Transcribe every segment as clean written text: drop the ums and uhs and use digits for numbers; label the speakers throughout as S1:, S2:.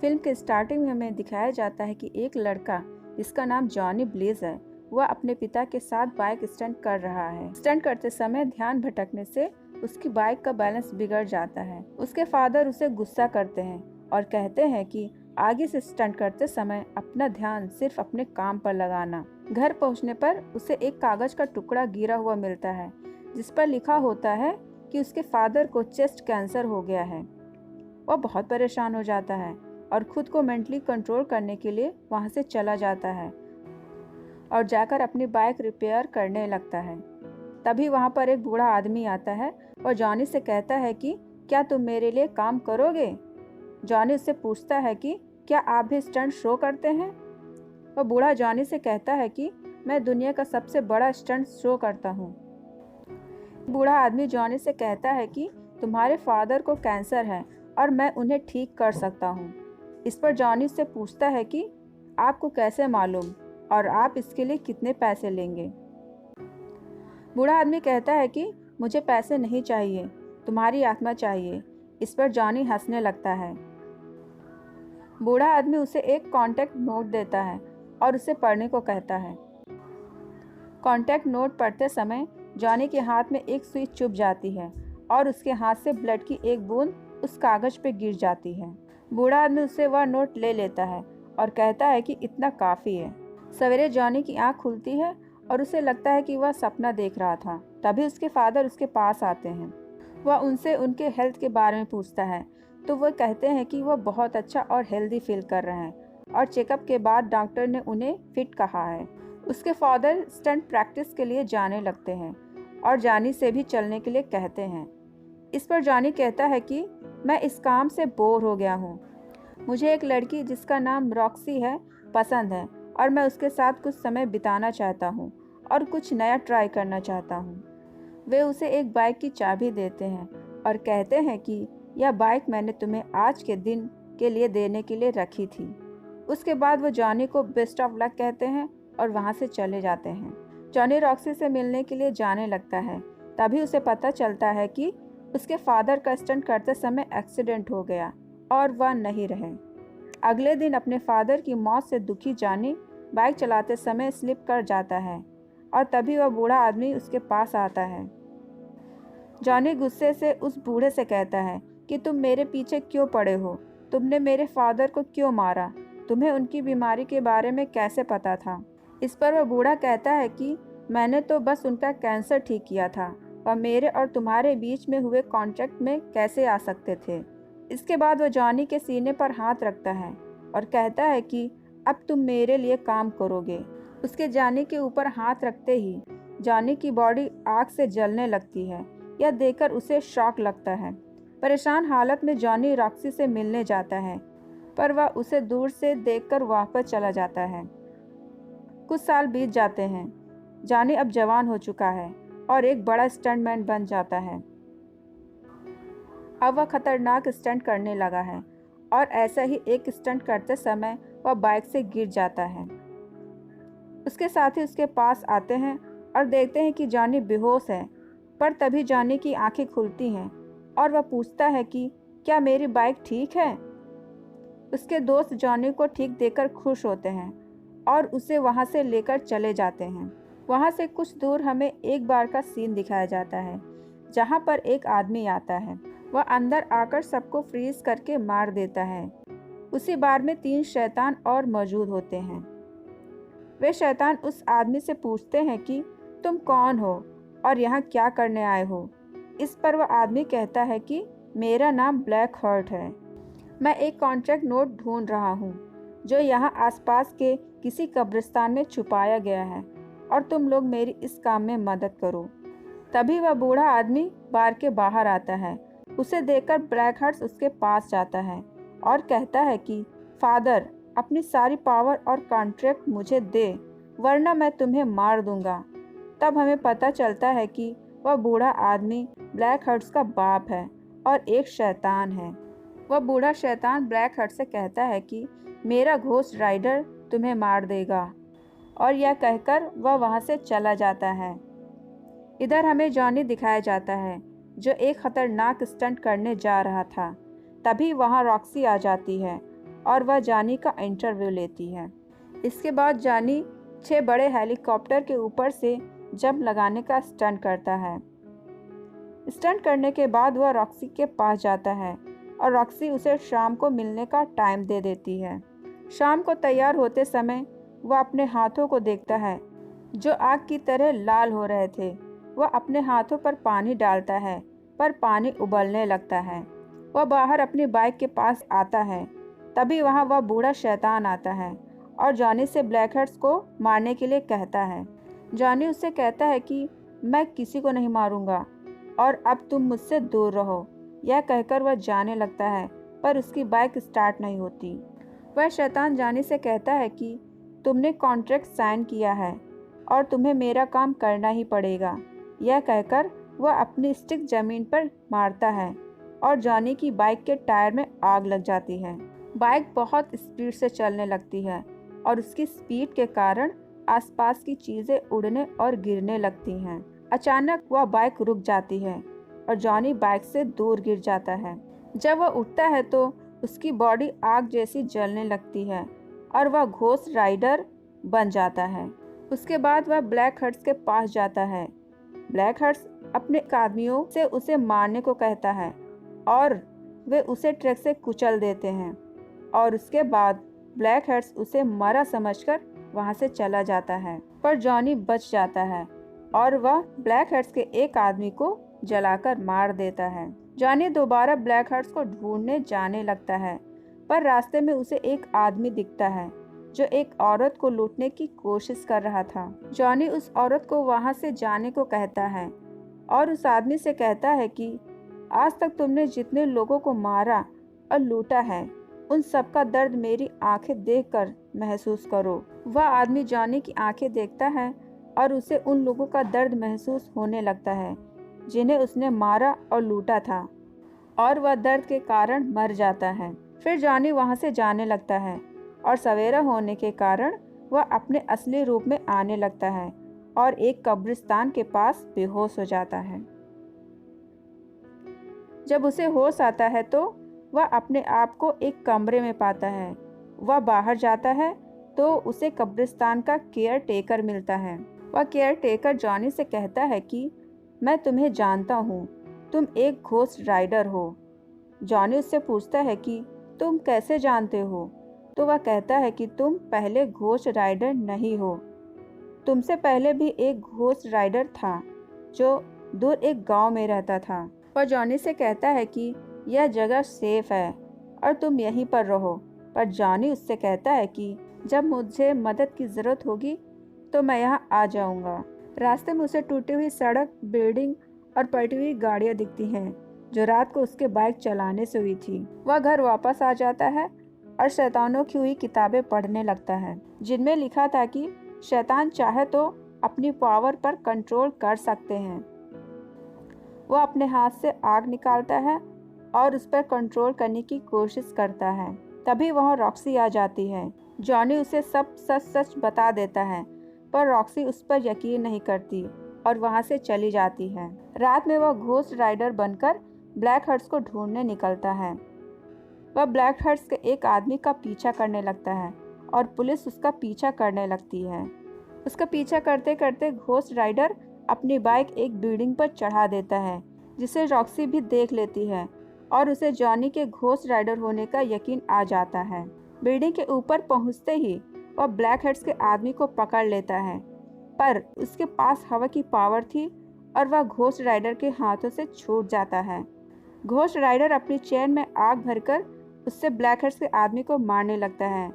S1: Film के starting में हमें दिखाया जाता है कि एक लड़का जिसका नाम जॉनी ब्लेज है, वह अपने पिता के साथ बाइक स्टंट कर रहा है। स्टंट करते समय ध्यान भटकने से उसकी बाइक का बैलेंस बिगड़ जाता है। उसके फादर उसे गुस्सा करते हैं और कहते हैं कि आगे से स्टंट करते समय अपना ध्यान सिर्फ अपने काम पर लगाना। घर पहुंचने पर उसे एक कागज का टुकड़ा गिरा हुआ मिलता है जिस पर लिखा होता है कि उसके फादर को चेस्ट कैंसर हो गया है। वह बहुत परेशान हो जाता है और खुद को मेंटली कंट्रोल करने के लिए वहां से चला जाता है और जाकर अपनी बाइक रिपेयर करने लगता है। तभी वहां पर एक बूढ़ा आदमी आता है और जॉनी से कहता है कि क्या तुम मेरे लिए काम करोगे। जॉनी उससे पूछता है कि क्या आप भी स्टंट शो करते हैं। वह बूढ़ा जॉनी से कहता है कि मैं दुनिया का सबसे बड़ा स्टंट शो करता हूँ। बूढ़ा आदमी जॉनी से कहता है कि तुम्हारे फादर को कैंसर है और मैं उन्हें ठीक कर सकता हूँ। इस पर जॉनी से पूछता है कि आपको कैसे मालूम और आप इसके लिए कितने पैसे लेंगे। बूढ़ा आदमी कहता है कि मुझे पैसे नहीं चाहिए, तुम्हारी आत्मा चाहिए। इस पर जॉनी हंसने लगता है। बूढ़ा आदमी उसे एक कॉन्टैक्ट नोट देता है और उसे पढ़ने को कहता है। कॉन्टैक्ट नोट पढ़ते समय जॉनी के हाथ में एक सुई चुभ जाती है और उसके हाथ से ब्लड की एक बूंद उस कागज पे गिर जाती है। बूढ़ा आदमी उससे वह नोट ले लेता है और कहता है कि इतना काफ़ी है। सवेरे जॉनी की आंख खुलती है और उसे लगता है कि वह सपना देख रहा था। तभी उसके फादर उसके पास आते हैं। वह उनसे उनके हेल्थ के बारे में पूछता है तो वह कहते हैं कि वह बहुत अच्छा और हेल्दी फील कर रहे हैं और चेकअप के बाद डॉक्टर ने उन्हें फिट कहा है। उसके फादर स्टंट प्रैक्टिस के लिए जाने लगते हैं और जॉनी से भी चलने के लिए कहते हैं। इस पर जॉनी कहता है कि मैं इस काम से बोर हो गया हूँ। मुझे एक लड़की जिसका नाम रॉक्सी है पसंद है और मैं उसके साथ कुछ समय बिताना चाहता हूँ और कुछ नया ट्राई करना चाहता हूँ। वे उसे एक बाइक की चाबी देते हैं और कहते हैं कि यह बाइक मैंने तुम्हें आज के दिन के लिए देने के लिए रखी थी। उसके बाद वो जॉनी को बेस्ट ऑफ लक कहते हैं और वहाँ से चले जाते हैं। जॉनी रॉक्सी से मिलने के लिए जाने लगता है। तभी उसे पता चलता है कि उसके फादर का स्टंट करते समय एक्सीडेंट हो गया और वह नहीं रहे। अगले दिन अपने फादर की मौत से दुखी जॉनी बाइक चलाते समय स्लिप कर जाता है और तभी वह बूढ़ा आदमी उसके पास आता है। जॉनी गुस्से से उस बूढ़े से कहता है कि तुम मेरे पीछे क्यों पड़े हो, तुमने मेरे फादर को क्यों मारा, तुम्हें उनकी बीमारी के बारे में कैसे पता था। इस पर वह बूढ़ा कहता है कि मैंने तो बस उनका कैंसर ठीक किया था और मेरे और तुम्हारे बीच में हुए कॉन्ट्रैक्ट में कैसे आ सकते थे। इसके बाद वह जॉनी के सीने पर हाथ रखता है और कहता है कि अब तुम मेरे लिए काम करोगे। उसके जॉनी के ऊपर हाथ रखते ही जॉनी की बॉडी आग से जलने लगती है। यह देखकर उसे शॉक लगता है। परेशान हालत में जॉनी रॉक्सी से मिलने जाता है पर वह उसे दूर से देखकर वापस चला जाता है। कुछ साल बीत जाते हैं। जॉनी अब जवान हो चुका है और एक बड़ा स्टंटमैन बन जाता है। अब वह खतरनाक स्टंट करने लगा है और ऐसा ही एक स्टंट करते समय वह बाइक से गिर जाता है। उसके साथी उसके पास आते हैं और देखते हैं कि जॉनी बेहोश है, पर तभी जॉनी की आंखें खुलती हैं और वह पूछता है कि क्या मेरी बाइक ठीक है। उसके दोस्त जॉनी को ठीक देखकर खुश होते हैं और उसे वहां से लेकर चले जाते हैं। वहां से कुछ दूर हमें एक बार का सीन दिखाया जाता है जहां पर एक आदमी आता है। वह अंदर आकर सबको फ्रीज करके मार देता है। उसी बार में 3 शैतान और मौजूद होते हैं। वे शैतान उस आदमी से पूछते हैं कि तुम कौन हो और यहाँ क्या करने आए हो। इस पर वह आदमी कहता है कि मेरा नाम ब्लैक हार्ट है। मैं एक कॉन्ट्रैक्ट नोट ढूंढ रहा हूँ जो यहाँ आसपास के किसी कब्रिस्तान में छुपाया गया है और तुम लोग मेरी इस काम में मदद करो। तभी वह बूढ़ा आदमी बार के बाहर आता है। उसे देखकर ब्लैक हार्ट उसके पास जाता है और कहता है कि फादर, अपनी सारी पावर और कॉन्ट्रैक्ट मुझे दे वरना मैं तुम्हें मार दूंगा। तब हमें पता चलता है कि वह बूढ़ा आदमी ब्लैक हार्ट का बाप है और एक शैतान है। वह बूढ़ा शैतान ब्लैक हार्ट से कहता है कि मेरा घोस्ट राइडर तुम्हें मार देगा और यह कहकर वह वहां से चला जाता है। इधर हमें जॉनी दिखाया जाता है जो एक खतरनाक स्टंट करने जा रहा था। तभी वहां रॉक्सी आ जाती है और वह जानी का इंटरव्यू लेती है। इसके बाद जानी 6 बड़े हेलीकॉप्टर के ऊपर से जंप लगाने का स्टंट करता है। स्टंट करने के बाद वह रॉक्सी के पास जाता है और रॉक्सी उसे शाम को मिलने का टाइम दे देती है। शाम को तैयार होते समय वह अपने हाथों को देखता है जो आग की तरह लाल हो रहे थे। वह अपने हाथों पर पानी डालता है पर पानी उबलने लगता है। वह बाहर अपनी बाइक के पास आता है। तभी वहाँ वह बूढ़ा शैतान आता है और जॉनी से ब्लैकहेड्स को मारने के लिए कहता है। जॉनी उससे कहता है कि मैं किसी को नहीं मारूंगा और अब तुम मुझसे दूर रहो। यह कहकर वह जाने लगता है पर उसकी बाइक स्टार्ट नहीं होती। वह शैतान जॉनी से कहता है कि तुमने कॉन्ट्रैक्ट साइन किया है और तुम्हें मेरा काम करना ही पड़ेगा। यह कहकर वह अपनी स्टिक जमीन पर मारता है और जॉनी की बाइक के टायर में आग लग जाती है। बाइक बहुत स्पीड से चलने लगती है और उसकी स्पीड के कारण आसपास की चीजें उड़ने और गिरने लगती हैं। अचानक वह बाइक रुक जाती है और जॉनी बाइक से दूर गिर जाता है। जब वह उठता है तो उसकी बॉडी आग जैसी जलने लगती है और वह घोस्ट राइडर बन जाता है। उसके बाद वह ब्लैकहेड्स के पास जाता है। ब्लैकहेड्स अपने आदमियों से उसे मारने को कहता है और वे उसे ट्रक से कुचल देते हैं और उसके बाद ब्लैकहेड्स उसे मरा समझकर वहां से चला जाता है। पर जॉनी बच जाता है और वह ब्लैकहेड्स के एक आदमी को जलाकर मार देता है। जॉनी दोबारा ब्लैकहेड्स को ढूंढने जाने लगता है पर रास्ते में उसे एक आदमी दिखता है जो एक औरत को लूटने की कोशिश कर रहा था। जॉनी उस औरत को वहां से जाने को कहता है और उस आदमी से कहता है कि आज तक तुमने जितने लोगों को मारा और लूटा है उन सबका दर्द मेरी आंखें देखकर महसूस करो। वह आदमी जॉनी की आंखें देखता है और उसे उन लोगों का दर्द महसूस होने लगता है जिन्हें उसने मारा और लूटा था और वह दर्द के कारण मर जाता है। फिर जॉनी वहां से जाने लगता है और सवेरा होने के कारण वह अपने असली रूप में आने लगता है और एक कब्रिस्तान के पास बेहोश हो जाता है। जब उसे होश आता है तो वह अपने आप को एक कमरे में पाता है। वह बाहर जाता है तो उसे कब्रिस्तान का केयर टेकर मिलता है। वह केयर टेकर जॉनी से कहता है कि मैं तुम्हें जानता हूँ, तुम एक घोस्ट राइडर हो। जॉनी उससे पूछता है कि तुम कैसे जानते हो? तो वह कहता है कि तुम पहले घोस्ट राइडर नहीं हो, तुमसे पहले भी एक घोस्ट राइडर था जो दूर एक गांव में रहता था। वह जॉनी से कहता है कि यह जगह सेफ है और तुम यहीं पर रहो। पर जॉनी उससे कहता है कि जब मुझे मदद की ज़रूरत होगी तो मैं यहाँ आ जाऊँगा। रास्ते में उसे टूटी हुई सड़क, बिल्डिंग और पलटी हुई गाड़ियाँ दिखती हैं जो रात को उसके बाइक चलाने से हुई थी। वह घर वापस आ जाता है और शैतानों की हुई किताबें पढ़ने लगता है जिनमें लिखा था कि शैतान चाहे तो अपनी पावर पर कंट्रोल कर सकते हैं। वह अपने हाथ से आग निकालता है और उस पर कंट्रोल करने की कोशिश करता है। तभी वहाँ रॉक्सी आ जाती है। जॉनी उसे सब सच सच बता देता है पर रॉक्सी उस पर यकीन नहीं करती और वहाँ से चली जाती है। रात में वह घोस्ट राइडर बनकर ब्लैकहेड्स को ढूंढने निकलता है। वह ब्लैकहेड्स के एक आदमी का पीछा करने लगता है और पुलिस उसका पीछा करने लगती है। उसका पीछा करते करते घोस्ट राइडर अपनी बाइक एक बिल्डिंग पर चढ़ा देता है जिसे रॉक्सी भी देख लेती है और उसे जॉनी के घोस्ट राइडर होने का यकीन आ जाता है। बिल्डिंग के ऊपर पहुंचते ही वह ब्लैकहेड्स के आदमी को पकड़ लेता है पर उसके पास हवा की पावर थी और वह घोस्ट राइडर के हाथों से छूट जाता है। घोस्ट राइडर अपनी चेन में आग भरकर उससे ब्लैकहेड्स के आदमी को मारने लगता है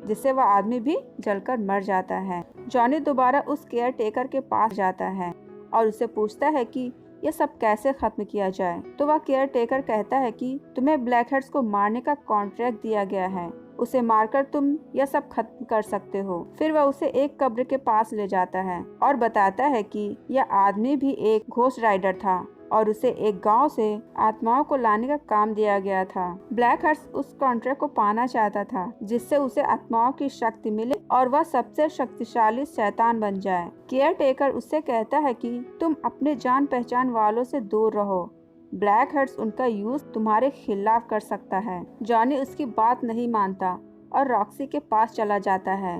S1: जिससे वह आदमी भी जलकर मर जाता है। जॉनी दोबारा उस केयर टेकर के पास जाता है और उससे पूछता है कि यह सब कैसे खत्म किया जाए। तो वह केयर टेकर कहता है कि तुम्हें ब्लैकहेड्स को मारने का कॉन्ट्रैक्ट दिया गया है, उसे मारकर तुम यह सब खत्म कर सकते हो। फिर वह उसे एक कब्र के पास ले जाता है और बताता है कि यह आदमी भी एक घोस्ट राइडर था और उसे एक गांव से आत्माओं को लाने का काम दिया गया था। ब्लैकहेड्स उस कॉन्ट्रैक्ट को पाना चाहता था जिससे उसे आत्माओं की शक्ति मिले और वह सबसे शक्तिशाली शैतान बन जाए। केयर टेकर उससे कहता है कि तुम अपने जान पहचान वालों से दूर रहो, ब्लैक हेड्स उनका यूज तुम्हारे खिलाफ कर सकता है। जॉनी उसकी बात नहीं मानता और रॉक्सी के पास चला जाता है,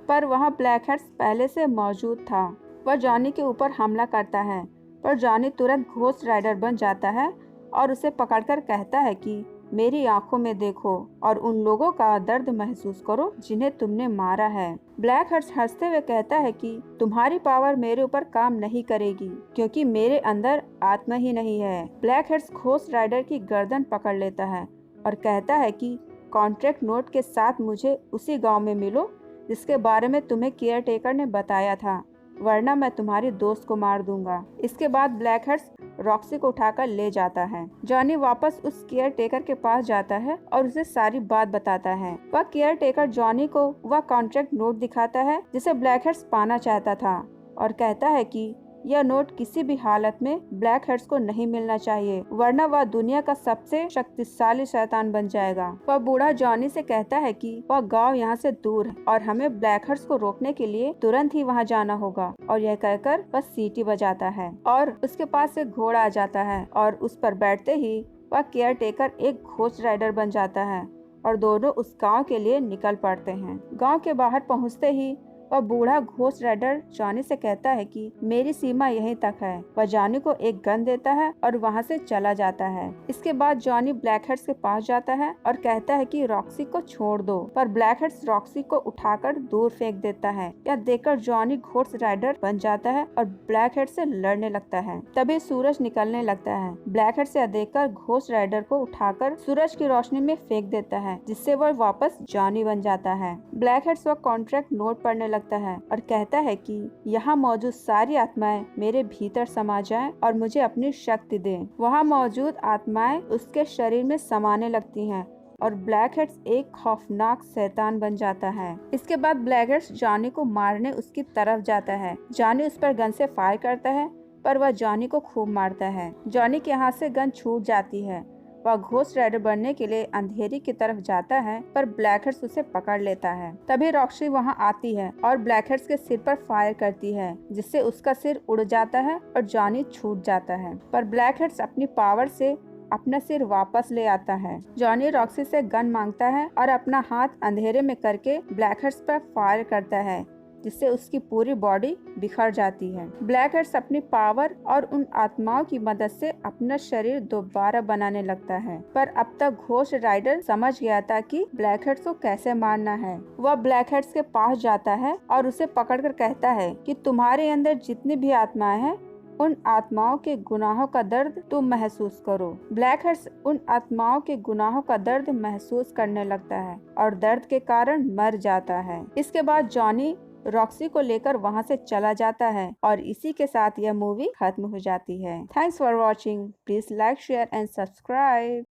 S1: पर वहाँ ब्लैक हेड्स पहले से मौजूद था। वह जॉनी के ऊपर हमला करता है, पर जॉनी तुरंत घोस्ट राइडर बन जाता है और उसे पकड़कर कहता है कि मेरी आंखों में देखो और उन लोगों का दर्द महसूस करो जिन्हें तुमने मारा है। ब्लैक हेड्स हंसते हुए कहता है कि तुम्हारी पावर मेरे ऊपर काम नहीं करेगी क्योंकि मेरे अंदर आत्मा ही नहीं है। ब्लैक हेड्स घोस्ट राइडर की गर्दन पकड़ लेता है और कहता है कि कॉन्ट्रैक्ट नोट के साथ मुझे उसी गांव में मिलो जिसके बारे में तुम्हें केयर टेकर ने बताया था, वरना मैं तुम्हारी दोस्त को मार दूंगा। इसके बाद ब्लैक हेड्स रॉक्सी को उठाकर ले जाता है। जॉनी वापस उस केयर टेकर के पास जाता है और उसे सारी बात बताता है। वह केयर टेकर जॉनी को वह कॉन्ट्रैक्ट नोट दिखाता है जिसे ब्लैक हेड्स पाना चाहता था और कहता है कि यह नोट किसी भी हालत में ब्लैक हेड्स को नहीं मिलना चाहिए, वरना वह दुनिया का सबसे शक्तिशाली शैतान बन जाएगा। वह बूढ़ा जॉनी से कहता है कि वह गांव यहाँ से दूर है और हमें ब्लैक हेड्स को रोकने के लिए तुरंत ही वहाँ जाना होगा। और यह कहकर वह सीटी बजाता है और उसके पास एक घोड़ा आ जाता है और उस पर बैठते ही वह केयर टेकर एक घोस्ट राइडर बन जाता है और दोनों उस गाँव के लिए निकल पड़ते हैं। गाँव के बाहर पहुँचते ही वह बूढ़ा घोस्ट राइडर जॉनी से कहता है कि मेरी सीमा यहीं तक है। वह जॉनी को एक गन देता है और वहां से चला जाता है। इसके बाद जॉनी ब्लैक हेड्स के पास जाता है और कहता है कि रॉक्सी को छोड़ दो, पर ब्लैक हेड्स रॉक्सी को उठाकर दूर फेंक देता है। यह देखकर जॉनी घोस्ट राइडर बन जाता है और ब्लैक हेड्स से लड़ने लगता है। तभी सूरज निकलने लगता है। ब्लैक हेड्स यह देखकर घोस्ट राइडर को उठाकर सूरज की रोशनी में फेंक देता है, जिससे वह वापस जॉनी बन जाता है। ब्लैक हेड्स वह कॉन्ट्रैक्ट नोट पढ़ने लगता है और कहता है कि यहाँ मौजूद सारी आत्माएं मेरे भीतर समा जाएं और मुझे अपनी शक्ति दें। वहाँ मौजूद आत्माएं उसके शरीर में समाने लगती हैं और ब्लैक हेड्स एक खौफनाक शैतान बन जाता है। इसके बाद ब्लैक हेड्स जॉनी को मारने उसकी तरफ जाता है। जॉनी उस पर गन से फायर करता है, पर वह जॉनी को खूब मारता है। जॉनी के हाथ से गन छूट जाती है। वह घोस्ट राइडर बनने के लिए अंधेरी की तरफ जाता है, पर ब्लैक हेड्स उसे पकड़ लेता है। तभी रॉक्सी वहां आती है और ब्लैक हेड्स के सिर पर फायर करती है, जिससे उसका सिर उड़ जाता है और जॉनी छूट जाता है। पर ब्लैक हेड्स अपनी पावर से अपना सिर वापस ले आता है। जॉनी रॉक्सी से गन मांगता है और अपना हाथ अंधेरे में करके ब्लैक हेड्स पर फायर करता है, जिससे उसकी पूरी बॉडी बिखर जाती है। ब्लैक हेड्स अपनी पावर और उन आत्माओं की मदद से अपना शरीर दोबारा बनाने लगता है, पर अब तक घोस्ट राइडर समझ गया था कि ब्लैक हेड्स को कैसे मारना है। वह ब्लैक हेड्स के पास जाता है और उसे पकड़कर कहता है कि तुम्हारे अंदर जितनी भी आत्माएं हैं, उन आत्माओं के गुनाहों का दर्द तुम महसूस करो। ब्लैक हेड्स उन आत्माओं के गुनाहों का दर्द महसूस करने लगता है और दर्द के कारण मर जाता है। इसके बाद जॉनी रॉक्सी को लेकर वहां से चला जाता है और इसी के साथ यह मूवी खत्म हो जाती है। Thanks for watching. Please like, share and subscribe.